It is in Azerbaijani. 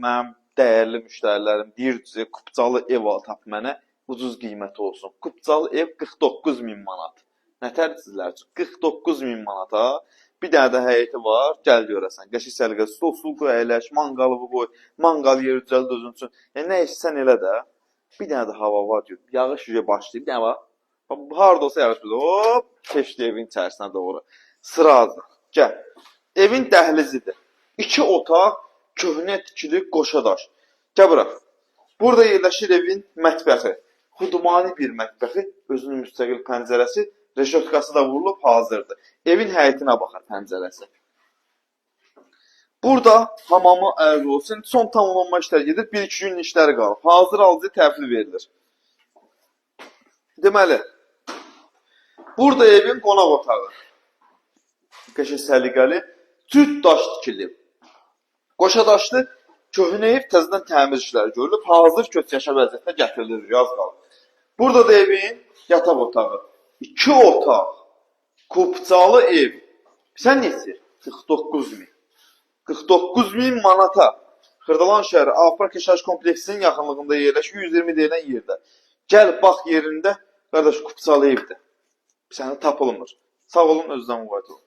mənim dəyərli müştərilərim deyir ki, Kupçalı ev al tap mənə, ucuz qiyməti olsun. Kupçalı ev 49 min manat. Nətər sizlər üçün? 49 min manata. Bir dənə də həyəti var, gəl görəsən. Qəşəng səliqəsi, stol qoy, əyləş, manqalı qoy, manqal yeri düzəld özün üçün. Yəni nə istəsən elə də. Bir dənə də hava var ki, yağış yüzə başlayıb, nə var? Harda olsa yağış böyle, hop, keçdi evin içərisinə doğru. Sıradır. Gəl. Evin dəhlizidir. 2 otaq, köhnə tikili qoşa daş. Gəl bura. Burada yerləşir evin mətbəxi. Xudmani bir mətbəxi, özünün müstəqil pəncərəsi, reşotkası da vurulub hazırdır. Evin həyətinə baxar pəncərəsi. Burada hamamı ərq olsun. Son tamamlanma işləri gedir. 1-2 gün işləri qalır. Hazır alıcı təhvil verilir. Deməli, burada evin qonaq otağı. Qəşəng səliqəli, cüt daş tikili. Qoşa daşlı, köhnə ev təzədən təmir işləri görülüb, hazır köçyaşa vəziyyətinə gətirilir, yaz qalır. Burada da evin yataq otağı. 2 otaq, Kupçalı ev. Sən neçə? 49 min. 49 min manata. Xırdalan şəhəri Afrak Yaşayış kompleksinin yaxınlığında yerləşir, 120 deyilən yerdə. Gəl, bax yerində, qardaş, Kupçalı evdir. Səni tapılmır. Sağ olun, özdən müvayiət olun.